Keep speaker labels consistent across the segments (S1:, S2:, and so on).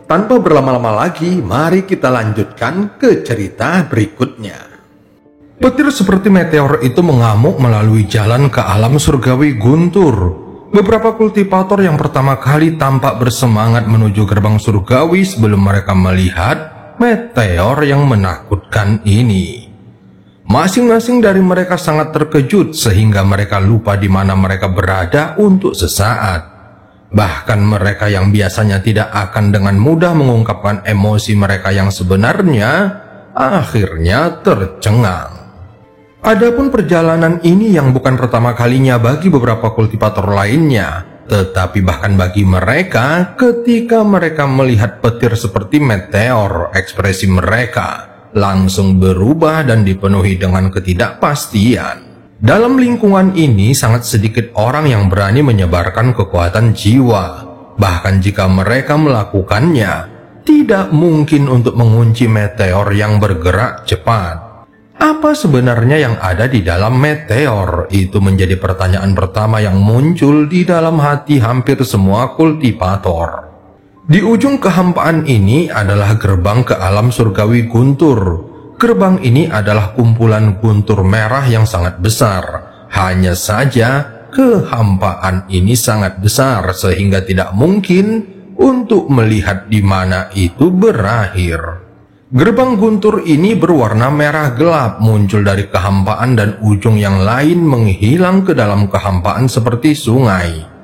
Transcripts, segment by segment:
S1: Tanpa berlama-lama lagi, mari kita lanjutkan ke cerita berikutnya. Petir seperti meteor itu mengamuk melalui jalan ke alam surgawi guntur. Beberapa kultivator yang pertama kali tampak bersemangat menuju gerbang surgawi sebelum mereka melihat meteor yang menakutkan ini. Masing-masing dari mereka sangat terkejut sehingga mereka lupa di mana mereka berada untuk sesaat. Bahkan mereka yang biasanya tidak akan dengan mudah mengungkapkan emosi mereka yang sebenarnya, akhirnya tercengang. Adapun perjalanan ini yang bukan pertama kalinya bagi beberapa kultivator lainnya, tetapi bahkan bagi mereka, ketika mereka melihat petir seperti meteor, ekspresi mereka langsung berubah dan dipenuhi dengan ketidakpastian. Dalam lingkungan ini sangat sedikit orang yang berani menyebarkan kekuatan jiwa. Bahkan jika mereka melakukannya, tidak mungkin untuk mengunci meteor yang bergerak cepat. Apa sebenarnya yang ada di dalam meteor? Itu menjadi pertanyaan pertama yang muncul di dalam hati hampir semua kultivator. Di ujung kehampaan ini adalah gerbang ke alam surgawi guntur. Gerbang ini adalah kumpulan guntur merah yang sangat besar. Hanya saja kehampaan ini sangat besar sehingga tidak mungkin untuk melihat di mana itu berakhir. Gerbang guntur ini berwarna merah gelap, muncul dari kehampaan dan ujung yang lain menghilang ke dalam kehampaan seperti sungai.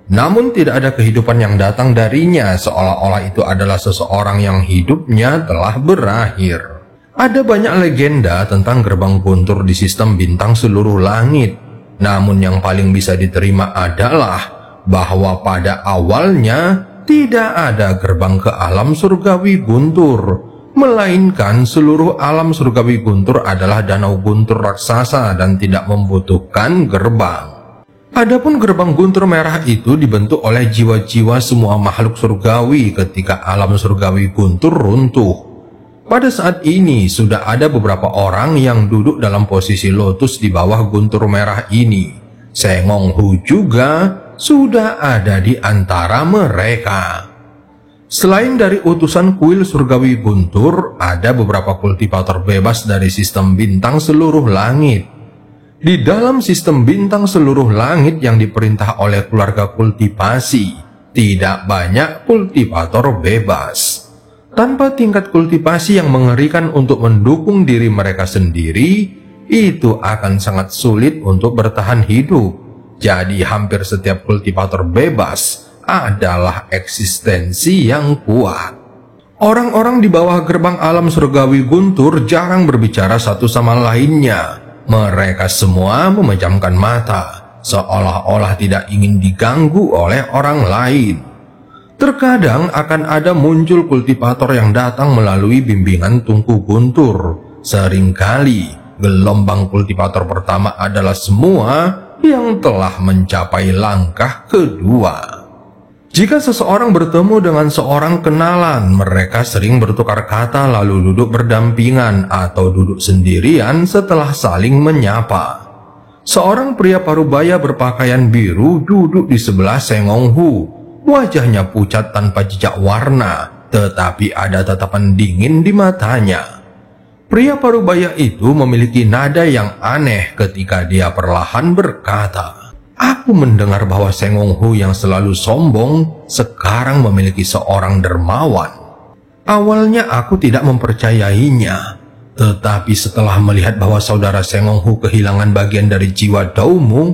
S1: Namun tidak ada kehidupan yang datang darinya, seolah-olah itu adalah seseorang yang hidupnya telah berakhir. Ada banyak legenda tentang gerbang guntur di sistem bintang seluruh langit. Namun yang paling bisa diterima adalah bahwa pada awalnya tidak ada gerbang ke alam surgawi guntur, melainkan seluruh alam surgawi guntur adalah danau guntur raksasa dan tidak membutuhkan gerbang. Adapun gerbang guntur merah itu dibentuk oleh jiwa-jiwa semua makhluk surgawi ketika alam surgawi guntur runtuh. Pada saat ini sudah ada beberapa orang yang duduk dalam posisi lotus di bawah guntur merah ini. Sengong Hu juga sudah ada di antara mereka. Selain dari utusan kuil surgawi guntur, ada beberapa kultivator bebas dari sistem bintang seluruh langit. Di dalam sistem bintang seluruh langit yang diperintah oleh keluarga kultivasi, tidak banyak kultivator bebas. Tanpa tingkat kultivasi yang mengerikan untuk mendukung diri mereka sendiri, itu akan sangat sulit untuk bertahan hidup. Jadi hampir setiap kultivator bebas adalah eksistensi yang kuat. Orang-orang di bawah gerbang alam surgawi guntur jarang berbicara satu sama lainnya. Mereka semua memejamkan mata, seolah-olah tidak ingin diganggu oleh orang lain. Terkadang akan ada muncul kultivator yang datang melalui bimbingan tungku guntur. Seringkali gelombang kultivator pertama adalah semua yang telah mencapai langkah kedua. Jika seseorang bertemu dengan seorang kenalan, mereka sering bertukar kata lalu duduk berdampingan atau duduk sendirian setelah saling menyapa. Seorang pria parubaya berpakaian biru duduk di sebelah Sengong Hu. Wajahnya pucat tanpa jejak warna, tetapi ada tatapan dingin di matanya. Pria parubaya itu memiliki nada yang aneh ketika dia perlahan berkata, "Aku mendengar bahwa Sengong Hu yang selalu sombong sekarang memiliki seorang dermawan. Awalnya aku tidak mempercayainya, tetapi setelah melihat bahwa saudara Sengong Hu kehilangan bagian dari jiwa Daumu,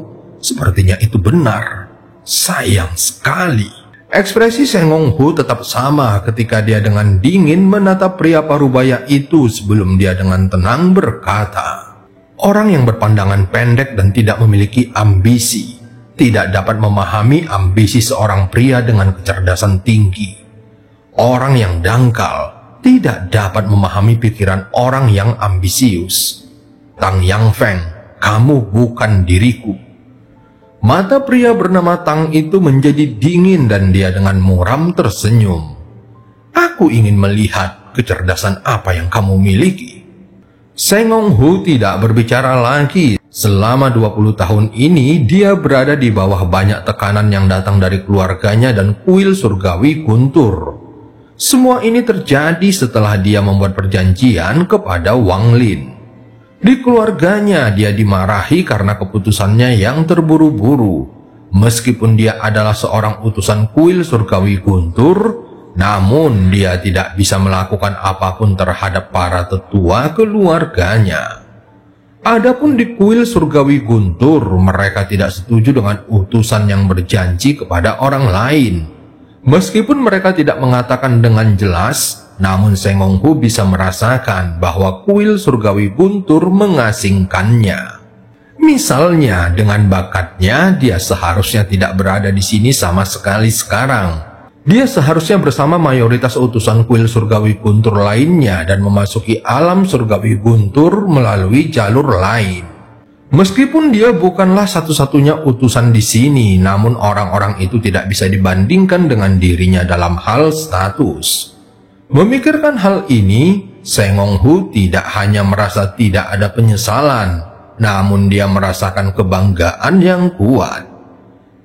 S1: sepertinya itu benar. Sayang sekali." Ekspresi Sengong Hu tetap sama ketika dia dengan dingin menatap pria parubaya itu sebelum dia dengan tenang berkata, "Orang yang berpandangan pendek dan tidak memiliki ambisi tidak dapat memahami ambisi seorang pria dengan kecerdasan tinggi. Orang yang dangkal tidak dapat memahami pikiran orang yang ambisius. Tang Yang Feng, kamu bukan diriku." Mata pria bernama Tang itu menjadi dingin dan dia dengan muram tersenyum. "Aku ingin melihat kecerdasan apa yang kamu miliki." Sengong Hu tidak berbicara lagi. Selama 20 tahun ini dia berada di bawah banyak tekanan yang datang dari keluarganya dan kuil surgawi guntur. Semua ini terjadi setelah dia membuat perjanjian kepada Wang Lin. Di keluarganya dia dimarahi karena keputusannya yang terburu-buru. Meskipun dia adalah seorang utusan kuil surgawi Guntur, namun dia tidak bisa melakukan apapun terhadap para tetua keluarganya. Adapun di kuil surgawi Guntur, mereka tidak setuju dengan utusan yang berjanji kepada orang lain. Meskipun mereka tidak mengatakan dengan jelas, namun Seng Hong Hu bisa merasakan bahwa kuil surgawi Guntur mengasingkannya. Misalnya, dengan bakatnya, dia seharusnya tidak berada di sini sama sekali sekarang. Dia seharusnya bersama mayoritas utusan kuil surgawi Guntur lainnya dan memasuki alam surgawi Guntur melalui jalur lain. Meskipun dia bukanlah satu-satunya utusan di sini, namun orang-orang itu tidak bisa dibandingkan dengan dirinya dalam hal status. Memikirkan hal ini, Seng Hong Hu tidak hanya merasa tidak ada penyesalan, namun dia merasakan kebanggaan yang kuat.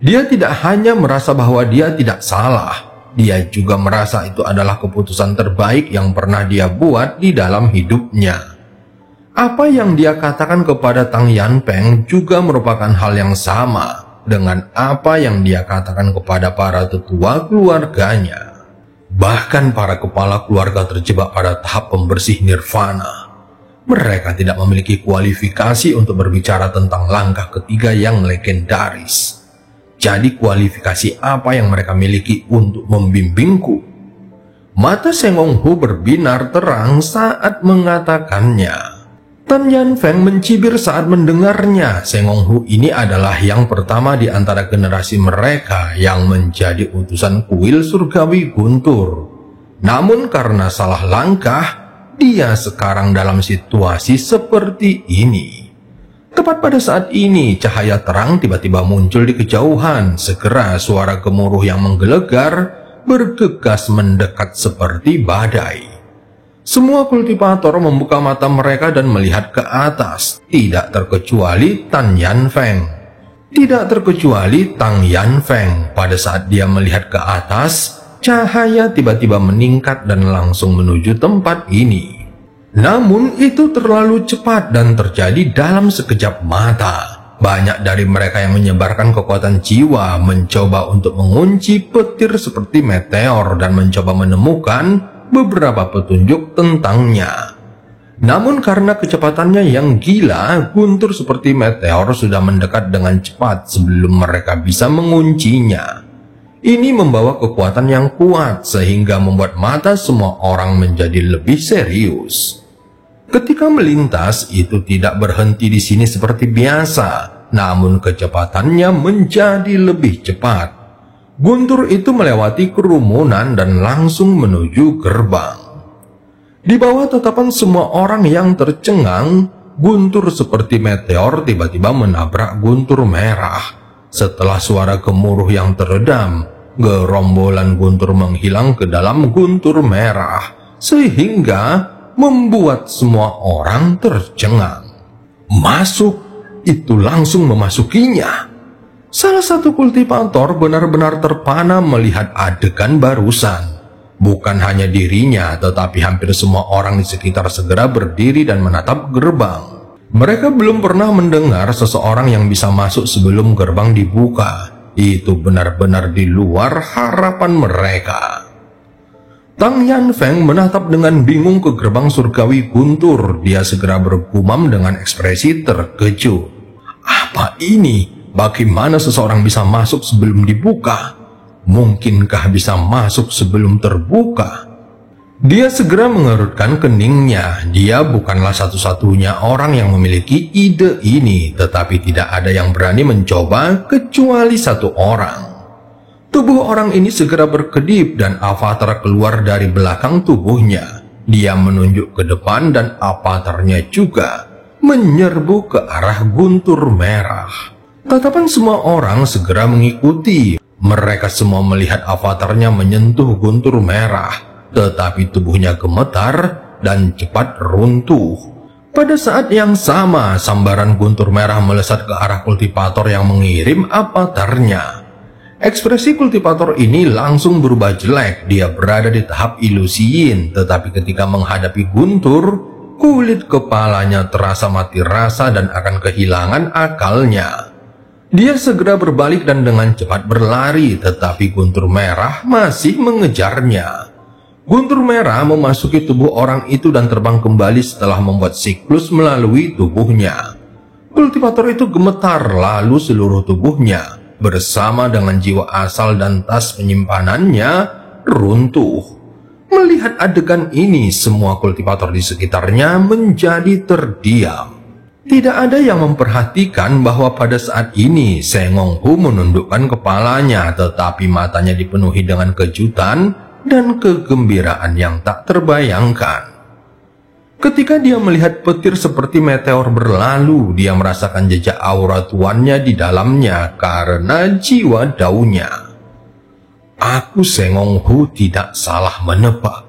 S1: Dia tidak hanya merasa bahwa dia tidak salah, dia juga merasa itu adalah keputusan terbaik yang pernah dia buat di dalam hidupnya. Apa yang dia katakan kepada Tang Yanfeng juga merupakan hal yang sama dengan apa yang dia katakan kepada para tetua keluarganya. Bahkan para kepala keluarga terjebak pada tahap pembersih nirvana. Mereka tidak memiliki kualifikasi untuk berbicara tentang langkah ketiga yang legendaris. Jadi kualifikasi apa yang mereka miliki untuk membimbingku? Mata Seng Hong Hu berbinar terang saat mengatakannya. Tan Yanfeng mencibir saat mendengarnya. Seng Hong Hu ini adalah yang pertama di antara generasi mereka yang menjadi utusan kuil surgawi Guntur. Namun karena salah langkah, dia sekarang dalam situasi seperti ini. Tepat pada saat ini, cahaya terang tiba-tiba muncul di kejauhan. Segera suara gemuruh yang menggelegar bergegas mendekat seperti badai. Semua kultivator membuka mata mereka dan melihat ke atas, tidak terkecuali Tan Yanfeng. Tidak terkecuali Tang Yanfeng. Pada saat dia melihat ke atas, cahaya tiba-tiba meningkat dan langsung menuju tempat ini. Namun itu terlalu cepat dan terjadi dalam sekejap mata. Banyak dari mereka yang menyebarkan kekuatan jiwa mencoba untuk mengunci petir seperti meteor dan mencoba menemukan beberapa petunjuk tentangnya. Namun karena kecepatannya yang gila, guntur seperti meteor sudah mendekat dengan cepat sebelum mereka bisa menguncinya. Ini membawa kekuatan yang kuat sehingga membuat mata semua orang menjadi lebih serius. Ketika melintas, itu tidak berhenti di sini seperti biasa, namun kecepatannya menjadi lebih cepat. Guntur itu melewati kerumunan dan langsung menuju gerbang. Di bawah tatapan semua orang yang tercengang, guntur seperti meteor tiba-tiba menabrak guntur merah. Setelah suara gemuruh yang teredam, gerombolan guntur menghilang ke dalam guntur merah, sehingga membuat semua orang tercengang. Masuk, itu langsung memasukinya. Salah satu kultivator benar-benar terpana melihat adegan barusan. Bukan hanya dirinya, tetapi hampir semua orang di sekitar segera berdiri dan menatap gerbang. Mereka belum pernah mendengar seseorang yang bisa masuk sebelum gerbang dibuka. Itu benar-benar di luar harapan mereka. Tang Yanfeng menatap dengan bingung ke gerbang surgawi guntur. Dia segera bergumam dengan ekspresi terkejut. Apa ini? Bagaimana seseorang bisa masuk sebelum dibuka? Mungkinkah bisa masuk sebelum terbuka? Dia segera mengerutkan keningnya. Dia bukanlah satu-satunya orang yang memiliki ide ini, tetapi tidak ada yang berani mencoba kecuali satu orang. Tubuh orang ini segera berkedip dan avatar keluar dari belakang tubuhnya. Dia menunjuk ke depan dan avatarnya juga menyerbu ke arah guntur merah. Tatapan semua orang segera mengikuti. Mereka semua melihat avatarnya menyentuh guntur merah, tetapi tubuhnya gemetar dan cepat runtuh. Pada saat yang sama, sambaran guntur merah melesat ke arah kultivator yang mengirim avatarnya. Ekspresi kultivator ini langsung berubah jelek. Dia berada di tahap ilusiin, tetapi ketika menghadapi Guntur, kulit kepalanya terasa mati rasa dan akan kehilangan akalnya. Dia segera berbalik dan dengan cepat berlari, tetapi Guntur Merah masih mengejarnya. Guntur Merah memasuki tubuh orang itu dan terbang kembali setelah membuat siklus melalui tubuhnya. Kultivator itu gemetar, lalu seluruh tubuhnya bersama dengan jiwa asal dan tas penyimpanannya runtuh. Melihat adegan ini, semua kultivator di sekitarnya menjadi terdiam. Tidak ada yang memperhatikan bahwa pada saat ini Seng Hong Hu menundukkan kepalanya, tetapi matanya dipenuhi dengan kejutan dan kegembiraan yang tak terbayangkan. Ketika dia melihat petir seperti meteor berlalu, dia merasakan jejak aura tuannya di dalamnya karena jiwa daunya. Aku Seng Hong Hu tidak salah menebak.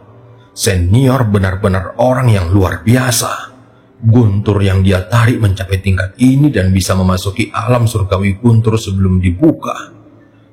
S1: Senior benar-benar orang yang luar biasa. Guntur yang dia tarik mencapai tingkat ini dan bisa memasuki alam surgawi Guntur sebelum dibuka.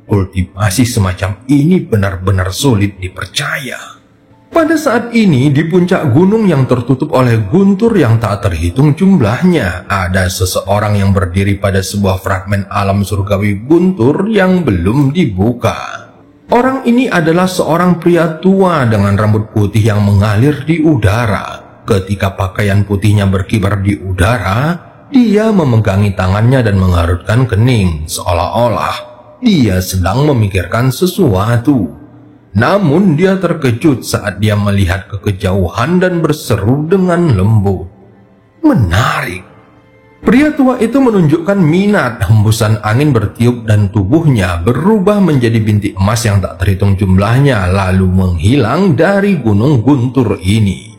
S1: Kultivasi semacam ini benar-benar sulit dipercaya. Pada saat ini, di puncak gunung yang tertutup oleh guntur yang tak terhitung jumlahnya, ada seseorang yang berdiri pada sebuah fragmen alam surgawi guntur yang belum dibuka. Orang ini adalah seorang pria tua dengan rambut putih yang mengalir di udara. Ketika pakaian putihnya berkibar di udara, dia memegangi tangannya dan mengharutkan kening, seolah-olah dia sedang memikirkan sesuatu. Namun dia terkejut saat dia melihat ke kejauhan dan berseru dengan lembut, "Menarik." Pria tua itu menunjukkan minat. Hembusan angin bertiup dan tubuhnya berubah menjadi bintik emas yang tak terhitung jumlahnya, lalu menghilang dari gunung guntur ini.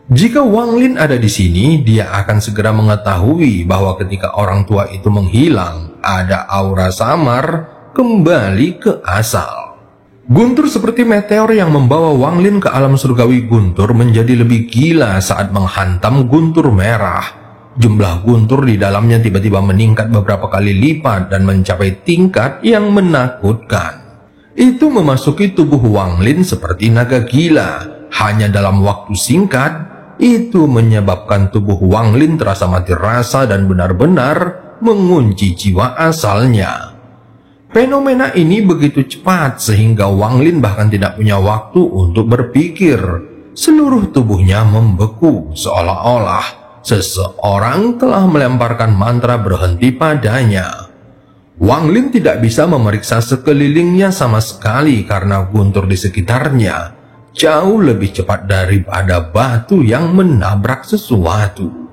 S1: Jika Wang Lin ada di sini, dia akan segera mengetahui bahwa ketika orang tua itu menghilang, ada aura samar kembali ke asal. Guntur seperti meteor yang membawa Wang Lin ke alam surgawi Guntur menjadi lebih gila saat menghantam Guntur Merah. Jumlah Guntur di dalamnya tiba-tiba meningkat beberapa kali lipat dan mencapai tingkat yang menakutkan. Itu memasuki tubuh Wang Lin seperti naga gila. Hanya dalam waktu singkat, itu menyebabkan tubuh Wang Lin terasa mati rasa dan benar-benar mengunci jiwa asalnya. Fenomena ini begitu cepat sehingga Wang Lin bahkan tidak punya waktu untuk berpikir. Seluruh tubuhnya membeku, seolah-olah seseorang telah melemparkan mantra berhenti padanya. Wang Lin tidak bisa memeriksa sekelilingnya sama sekali karena guntur di sekitarnya jauh lebih cepat daripada batu yang menabrak sesuatu.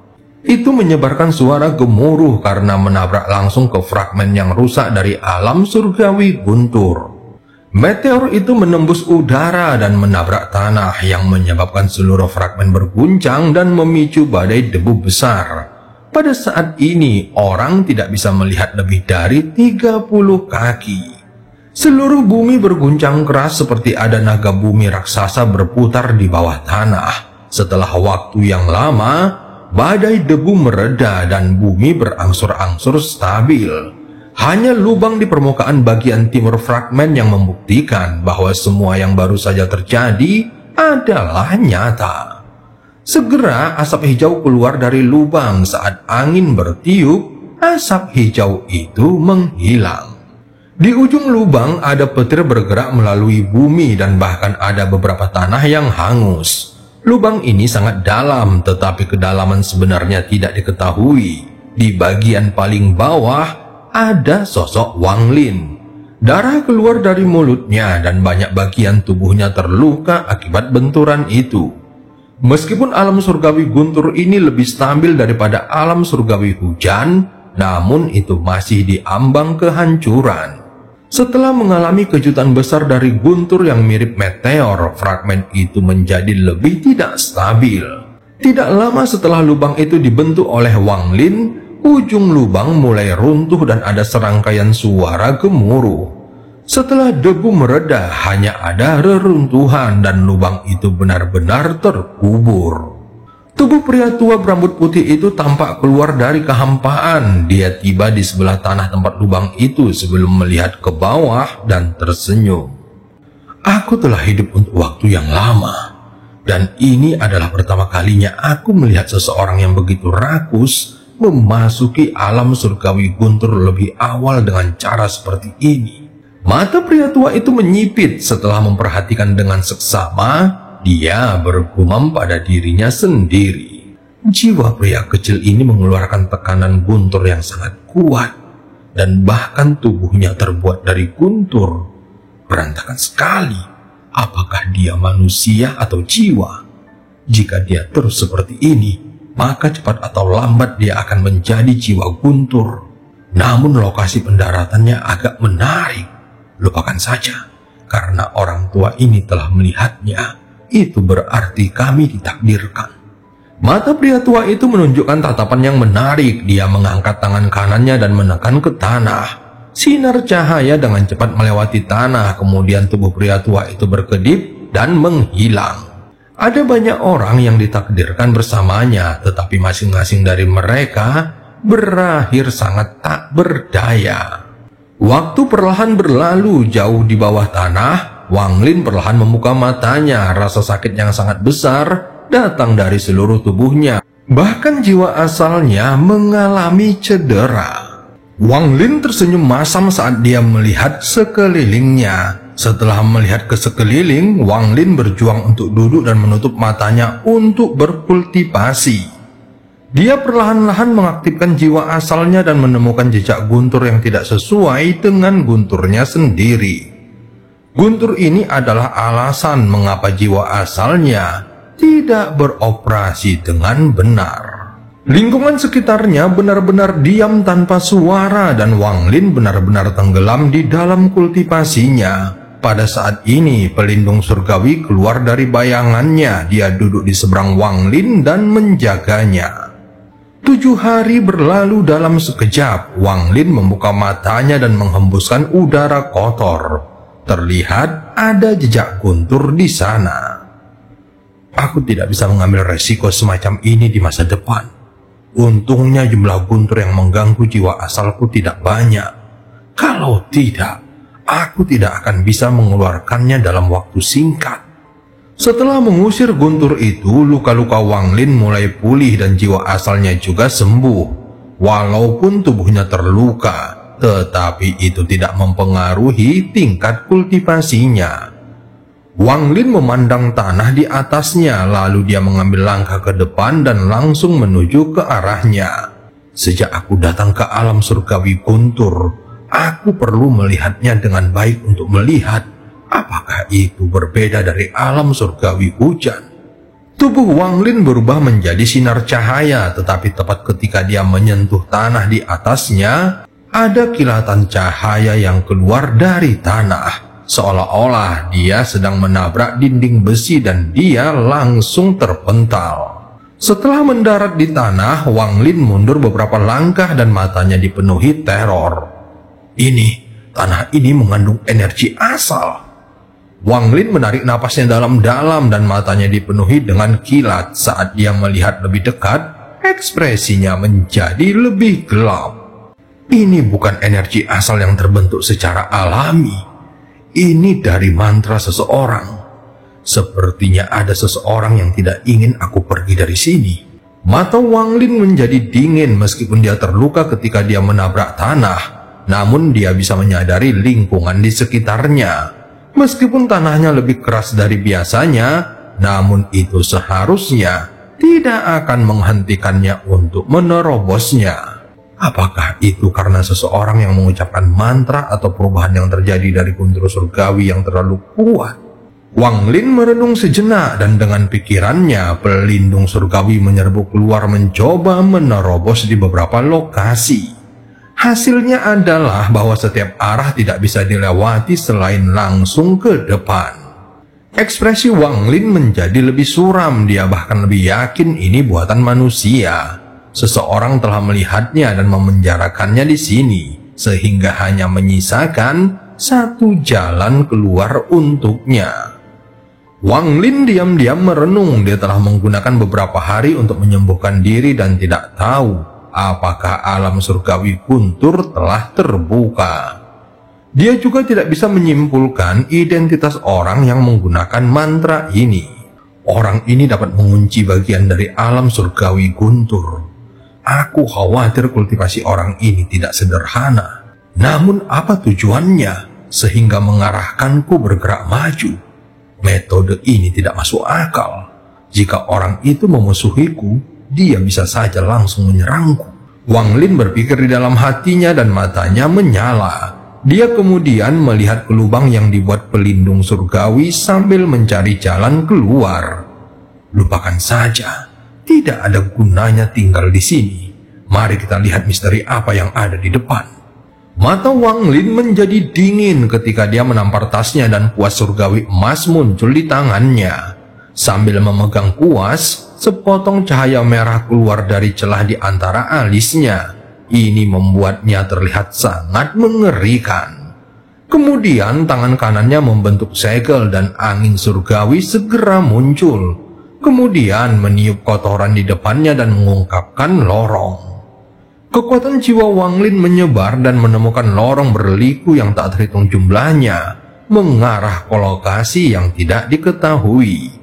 S1: Itu menyebarkan suara gemuruh karena menabrak langsung ke fragmen yang rusak dari alam surgawi Guntur. Meteor itu menembus udara dan menabrak tanah yang menyebabkan seluruh fragmen berguncang dan memicu badai debu besar. Pada saat ini, orang tidak bisa melihat lebih dari 30 kaki. Seluruh bumi berguncang keras seperti ada naga bumi raksasa berputar di bawah tanah. Setelah waktu yang lama, badai debu mereda dan bumi berangsur-angsur stabil. Hanya lubang di permukaan bagian timur fragmen yang membuktikan bahwa semua yang baru saja terjadi adalah nyata. Segera asap hijau keluar dari lubang. Saat angin bertiup, asap hijau itu menghilang. Di ujung lubang ada petir bergerak melalui bumi dan bahkan ada beberapa tanah yang hangus. Lubang ini sangat dalam, tetapi kedalaman sebenarnya tidak diketahui. Di bagian paling bawah ada sosok Wang Lin. Darah keluar dari mulutnya dan banyak bagian tubuhnya terluka akibat benturan itu. Meskipun alam surgawi Guntur ini lebih stabil daripada alam surgawi hujan, namun itu masih diambang kehancuran. Setelah mengalami kejutan besar dari guntur yang mirip meteor, fragmen itu menjadi lebih tidak stabil. Tidak lama setelah lubang itu dibentuk oleh Wang Lin, ujung lubang mulai runtuh dan ada serangkaian suara gemuruh. Setelah debu mereda, hanya ada reruntuhan dan lubang itu benar-benar terkubur. Tubuh pria tua berambut putih itu tampak keluar dari kehampaan. Dia tiba di sebelah tanah tempat lubang itu sebelum melihat ke bawah dan tersenyum. Aku telah hidup untuk waktu yang lama, dan ini adalah pertama kalinya aku melihat seseorang yang begitu rakus memasuki alam surgawi guntur lebih awal dengan cara seperti ini. Mata pria tua itu menyipit setelah memperhatikan dengan seksama. Dia bergumam pada dirinya sendiri. Jiwa pria kecil ini mengeluarkan tekanan guntur yang sangat kuat, dan bahkan tubuhnya terbuat dari guntur. Berantakan sekali. Apakah dia manusia atau jiwa? Jika dia terus seperti ini, maka cepat atau lambat dia akan menjadi jiwa guntur. Namun lokasi pendaratannya agak menarik. Lupakan saja, karena orang tua ini telah melihatnya. Itu berarti kami ditakdirkan. Mata pria tua itu menunjukkan tatapan yang menarik. Dia mengangkat tangan kanannya dan menekan ke tanah. Sinar cahaya dengan cepat melewati tanah. Kemudian tubuh pria tua itu berkedip dan menghilang. Ada banyak orang yang ditakdirkan bersamanya, tetapi masing-masing dari mereka berakhir sangat tak berdaya. Waktu perlahan berlalu jauh di bawah tanah. Wang Lin perlahan membuka matanya. Rasa sakit yang sangat besar datang dari seluruh tubuhnya. Bahkan jiwa asalnya mengalami cedera. Wang Lin tersenyum masam saat dia melihat sekelilingnya. Setelah melihat ke sekeliling, Wang Lin berjuang untuk duduk dan menutup matanya untuk berkultivasi. Dia perlahan-lahan mengaktifkan jiwa asalnya dan menemukan jejak guntur yang tidak sesuai dengan gunturnya sendiri. Guntur ini adalah alasan mengapa jiwa asalnya tidak beroperasi dengan benar. Lingkungan sekitarnya benar-benar diam tanpa suara dan Wang Lin benar-benar tenggelam di dalam kultivasinya. Pada saat ini, pelindung surgawi keluar dari bayangannya. Dia duduk di seberang Wang Lin dan menjaganya. 7 hari berlalu dalam sekejap. Wang Lin membuka matanya dan menghembuskan udara kotor. Terlihat ada jejak guntur di sana. Aku tidak bisa mengambil resiko semacam ini di masa depan. Untungnya jumlah guntur yang mengganggu jiwa asalku tidak banyak. Kalau tidak, aku tidak akan bisa mengeluarkannya dalam waktu singkat. Setelah mengusir guntur itu, luka-luka Wang Lin mulai pulih dan jiwa asalnya juga sembuh. Walaupun tubuhnya terluka, tetapi itu tidak mempengaruhi tingkat kultivasinya. Wang Lin memandang tanah di atasnya, lalu dia mengambil langkah ke depan dan langsung menuju ke arahnya. Sejak aku datang ke alam surgawi guntur, aku perlu melihatnya dengan baik untuk melihat apakah itu berbeda dari alam surgawi hujan. Tubuh Wang Lin berubah menjadi sinar cahaya, tetapi tepat ketika dia menyentuh tanah di atasnya, ada kilatan cahaya yang keluar dari tanah, seolah-olah dia sedang menabrak dinding besi dan dia langsung terpental. Setelah mendarat di tanah, Wang Lin mundur beberapa langkah dan matanya dipenuhi teror. Tanah ini mengandung energi asal. Wang Lin menarik napasnya dalam-dalam dan matanya dipenuhi dengan kilat. Saat dia melihat lebih dekat, ekspresinya menjadi lebih gelap. Ini bukan energi asal yang terbentuk secara alami. Ini dari mantra seseorang. Sepertinya ada seseorang yang tidak ingin aku pergi dari sini. Mata Wang Lin menjadi dingin meskipun dia terluka ketika dia menabrak tanah. Namun dia bisa menyadari lingkungan di sekitarnya. Meskipun tanahnya lebih keras dari biasanya, namun itu seharusnya tidak akan menghentikannya untuk menerobosnya. Apakah itu karena seseorang yang mengucapkan mantra atau perubahan yang terjadi dari guntur surgawi yang terlalu kuat? Wang Lin merenung sejenak dan dengan pikirannya pelindung surgawi menyerbu keluar mencoba menerobos di beberapa lokasi. Hasilnya adalah bahwa setiap arah tidak bisa dilewati selain langsung ke depan. Ekspresi Wang Lin menjadi lebih suram. Dia bahkan lebih yakin ini buatan manusia. Seseorang telah melihatnya dan memenjarakannya di sini, sehingga hanya menyisakan satu jalan keluar untuknya. Wang Lin diam-diam merenung. Dia telah menggunakan beberapa hari untuk menyembuhkan diri dan tidak tahu apakah alam surgawi guntur telah terbuka. Dia juga tidak bisa menyimpulkan identitas orang yang menggunakan mantra ini. Orang ini dapat mengunci bagian dari alam surgawi guntur. Aku khawatir kultivasi orang ini tidak sederhana. Namun apa tujuannya sehingga mengarahkanku bergerak maju? Metode ini tidak masuk akal. Jika orang itu memusuhiku, dia bisa saja langsung menyerangku. Wang Lin berpikir di dalam hatinya dan matanya menyala. Dia kemudian melihat ke lubang yang dibuat pelindung surgawi sambil mencari jalan keluar. Lupakan saja, tidak ada gunanya tinggal di sini. Mari kita lihat misteri apa yang ada di depan. Mata Wang Lin menjadi dingin ketika dia menampar tasnya dan kuas surgawi emas muncul di tangannya. Sambil memegang kuas, sepotong cahaya merah keluar dari celah di antara alisnya. Ini membuatnya terlihat sangat mengerikan. Kemudian tangan kanannya membentuk segel dan angin surgawi segera muncul. Kemudian meniup kotoran di depannya dan mengungkapkan lorong. Kekuatan jiwa Wang Lin menyebar dan menemukan lorong berliku yang tak terhitung jumlahnya, mengarah ke lokasi yang tidak diketahui.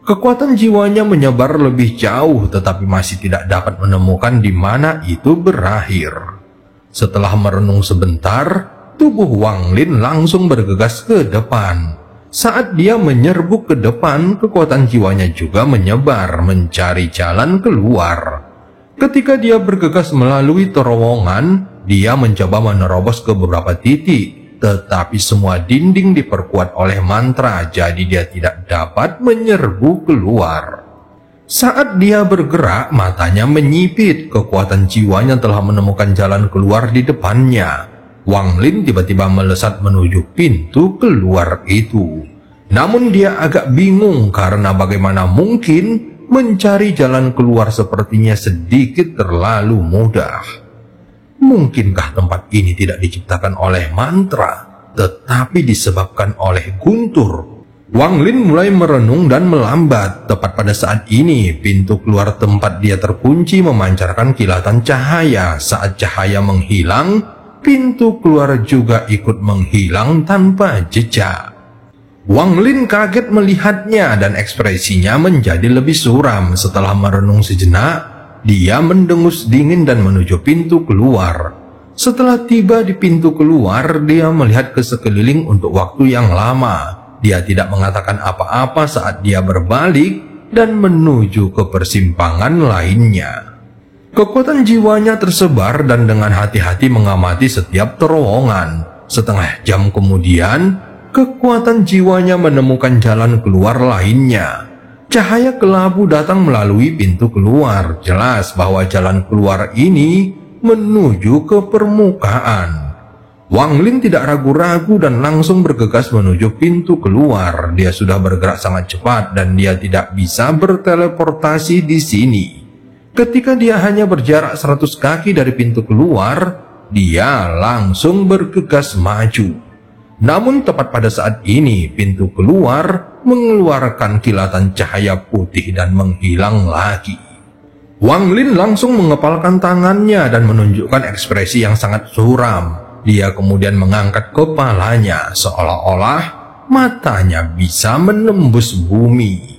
S1: Kekuatan jiwanya menyebar lebih jauh tetapi masih tidak dapat menemukan di mana itu berakhir. Setelah merenung sebentar, tubuh Wang Lin langsung bergegas ke depan. Saat dia menyerbu ke depan, kekuatan jiwanya juga menyebar mencari jalan keluar. Ketika dia bergegas melalui terowongan, dia mencoba menerobos ke beberapa titik, tetapi semua dinding diperkuat oleh mantra, jadi dia tidak dapat menyerbu keluar. Saat dia bergerak, matanya menyipit. Kekuatan jiwanya telah menemukan jalan keluar di depannya. Wang Lin tiba-tiba melesat menuju pintu keluar itu. Namun dia agak bingung karena bagaimana mungkin mencari jalan keluar sepertinya sedikit terlalu mudah. Mungkinkah tempat ini tidak diciptakan oleh mantra, tetapi disebabkan oleh guntur? Wang Lin mulai merenung dan melambat. Tepat pada saat ini, pintu keluar tempat dia terkunci memancarkan kilatan cahaya. Saat cahaya menghilang, pintu keluar juga ikut menghilang tanpa jejak. Wang Lin kaget melihatnya dan ekspresinya menjadi lebih suram. Setelah merenung sejenak, dia mendengus dingin dan menuju pintu keluar. Setelah tiba di pintu keluar, dia melihat ke sekeliling untuk waktu yang lama. Dia tidak mengatakan apa-apa saat dia berbalik dan menuju ke persimpangan lainnya. Kekuatan jiwanya tersebar dan dengan hati-hati mengamati setiap terowongan. Setengah jam kemudian, kekuatan jiwanya menemukan jalan keluar lainnya. Cahaya kelabu datang melalui pintu keluar. Jelas bahwa jalan keluar ini menuju ke permukaan. Wang Lin tidak ragu-ragu dan langsung bergegas menuju pintu keluar. Dia sudah bergerak sangat cepat dan dia tidak bisa berteleportasi di sini. Ketika dia hanya berjarak 100 kaki dari pintu keluar, dia langsung bergegas maju. Namun tepat pada saat ini, pintu keluar mengeluarkan kilatan cahaya putih dan menghilang lagi. Wang Lin langsung mengepalkan tangannya dan menunjukkan ekspresi yang sangat suram. Dia kemudian mengangkat kepalanya seolah-olah matanya bisa menembus bumi.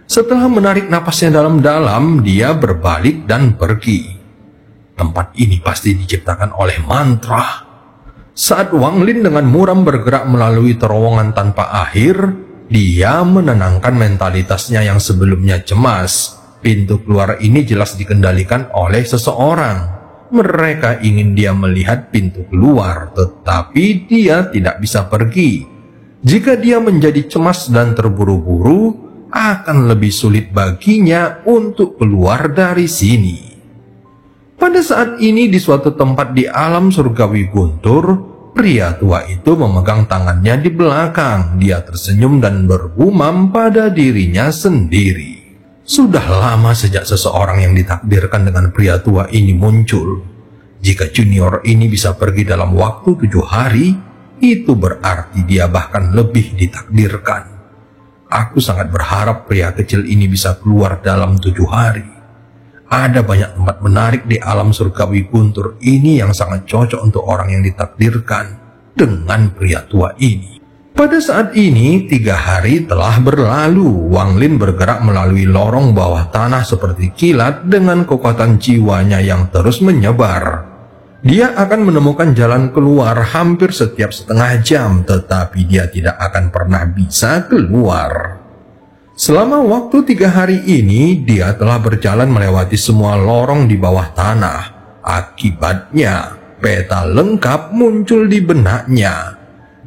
S1: Setelah menarik napasnya dalam-dalam, dia berbalik dan pergi. Tempat ini pasti diciptakan oleh mantra. Saat Wang Lin dengan muram bergerak melalui terowongan tanpa akhir, dia menenangkan mentalitasnya yang sebelumnya cemas. Pintu keluar ini jelas dikendalikan oleh seseorang. Mereka ingin dia melihat pintu keluar, tetapi dia tidak bisa pergi. Jika dia menjadi cemas dan terburu-buru, akan lebih sulit baginya untuk keluar dari sini. Pada saat ini di suatu tempat di alam surgawi guntur, pria tua itu memegang tangannya di belakang. Dia tersenyum dan bergumam pada dirinya sendiri. Sudah lama sejak seseorang yang ditakdirkan dengan pria tua ini muncul. Jika junior ini bisa pergi dalam waktu 7 hari, itu berarti dia bahkan lebih ditakdirkan. Aku sangat berharap pria kecil ini bisa keluar dalam 7 hari. Ada banyak tempat menarik di alam surgawi Guntur ini yang sangat cocok untuk orang yang ditakdirkan dengan pria tua ini. Pada saat ini 3 hari telah berlalu. Wang Lin bergerak melalui lorong bawah tanah seperti kilat dengan kekuatan jiwanya yang terus menyebar. Dia akan menemukan jalan keluar hampir setiap setengah jam, tetapi dia tidak akan pernah bisa keluar. Selama waktu 3 hari ini, dia telah berjalan melewati semua lorong di bawah tanah. Akibatnya, peta lengkap muncul di benaknya.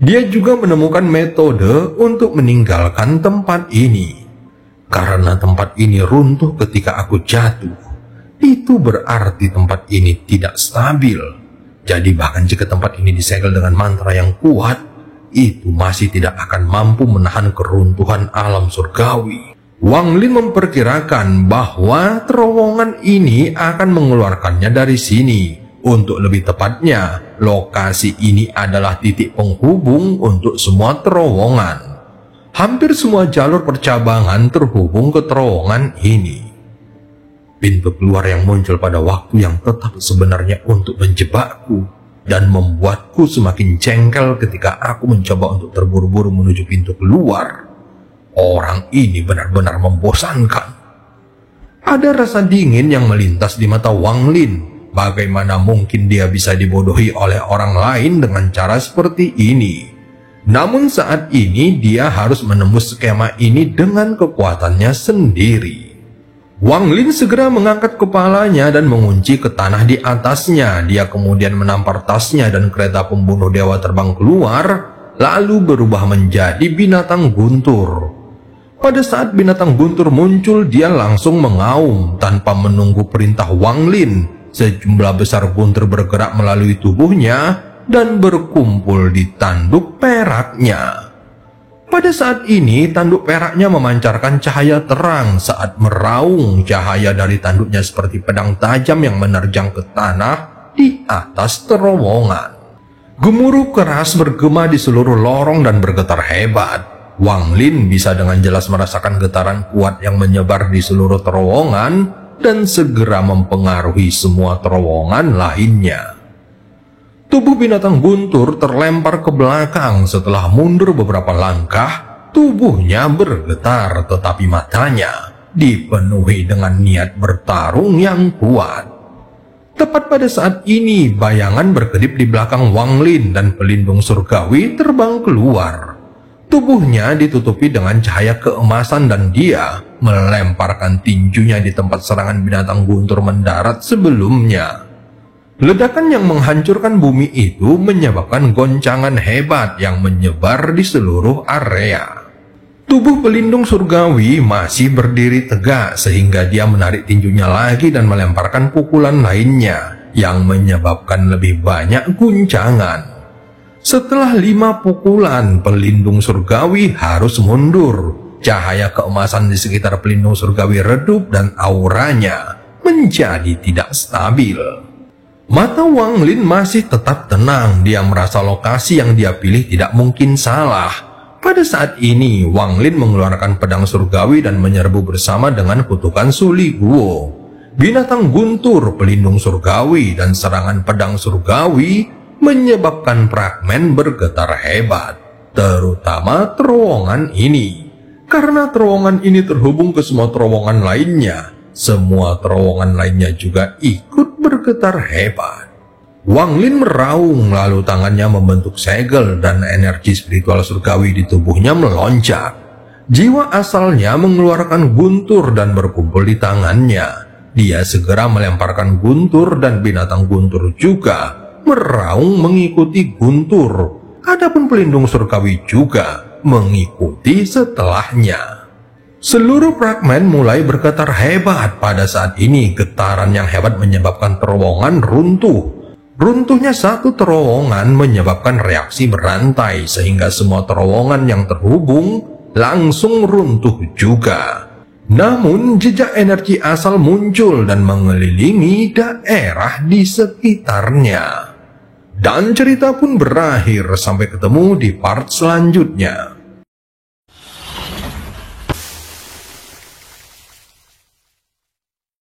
S1: Dia juga menemukan metode untuk meninggalkan tempat ini. Karena tempat ini runtuh ketika aku jatuh, itu berarti tempat ini tidak stabil. Jadi bahkan jika tempat ini disegel dengan mantra yang kuat, itu masih tidak akan mampu menahan keruntuhan alam surgawi. Wang Lin memperkirakan bahwa terowongan ini akan mengeluarkannya dari sini. Untuk lebih tepatnya, lokasi ini adalah titik penghubung untuk semua terowongan. Hampir semua jalur percabangan terhubung ke terowongan ini. Pintu keluar yang muncul pada waktu yang tetap sebenarnya untuk menjebakku dan membuatku semakin jengkel ketika aku mencoba untuk terburu-buru menuju pintu keluar. Orang ini benar-benar membosankan. Ada rasa dingin yang melintas di mata Wang Lin. Bagaimana mungkin dia bisa dibodohi oleh orang lain dengan cara seperti ini? Namun saat ini dia harus menembus skema ini dengan kekuatannya sendiri. Wang Lin segera mengangkat kepalanya dan mengunci ke tanah di atasnya. Dia kemudian menampar tasnya dan kereta pembunuh dewa terbang keluar, lalu berubah menjadi binatang guntur. Pada saat binatang guntur muncul, dia langsung mengaum tanpa menunggu perintah Wang Lin. Sejumlah besar guntur bergerak melalui tubuhnya dan berkumpul di tanduk peraknya. Pada saat ini, tanduk peraknya memancarkan cahaya terang. Saat meraung, cahaya dari tanduknya seperti pedang tajam yang menerjang ke tanah di atas terowongan. Gemuruh keras bergema di seluruh lorong dan bergetar hebat. Wang Lin bisa dengan jelas merasakan getaran kuat yang menyebar di seluruh terowongan dan segera mempengaruhi semua terowongan lainnya. Tubuh binatang guntur terlempar ke belakang. Setelah mundur beberapa langkah, tubuhnya bergetar, tetapi matanya dipenuhi dengan niat bertarung yang kuat. Tepat pada saat ini, bayangan berkedip di belakang Wang Lin dan pelindung surgawi terbang keluar. Tubuhnya ditutupi dengan cahaya keemasan dan dia melemparkan tinjunya di tempat serangan binatang guntur mendarat sebelumnya. Ledakan yang menghancurkan bumi itu menyebabkan goncangan hebat yang menyebar di seluruh area. Tubuh pelindung surgawi masih berdiri tegak sehingga dia menarik tinjunya lagi dan melemparkan pukulan lainnya yang menyebabkan lebih banyak guncangan. Setelah 5 pukulan, pelindung surgawi harus mundur. Cahaya keemasan di sekitar pelindung surgawi redup dan auranya menjadi tidak stabil. Mata Wang Lin masih tetap tenang. Dia merasa lokasi yang dia pilih tidak mungkin salah. Pada saat ini, Wang Lin mengeluarkan pedang surgawi dan menyerbu bersama dengan kutukan Suli Guo. Binatang guntur, pelindung surgawi, dan serangan pedang surgawi menyebabkan fragmen bergetar hebat, terutama terowongan ini. Karena terowongan ini terhubung ke semua terowongan lainnya, semua terowongan lainnya juga ikut bergetar hebat. Wang Lin meraung, lalu tangannya membentuk segel dan energi spiritual surgawi di tubuhnya melonjak. Jiwa asalnya mengeluarkan guntur dan berkumpul di tangannya. Dia segera melemparkan guntur dan binatang guntur juga meraung mengikuti guntur. Adapun pelindung surgawi juga mengikuti setelahnya. Seluruh fragmen mulai bergetar hebat. Pada saat ini, getaran yang hebat menyebabkan terowongan runtuh. Runtuhnya satu terowongan menyebabkan reaksi berantai, sehingga semua terowongan yang terhubung langsung runtuh juga. Namun, jejak energi asal muncul dan mengelilingi daerah di sekitarnya. Dan cerita pun berakhir. Sampai ketemu di part selanjutnya.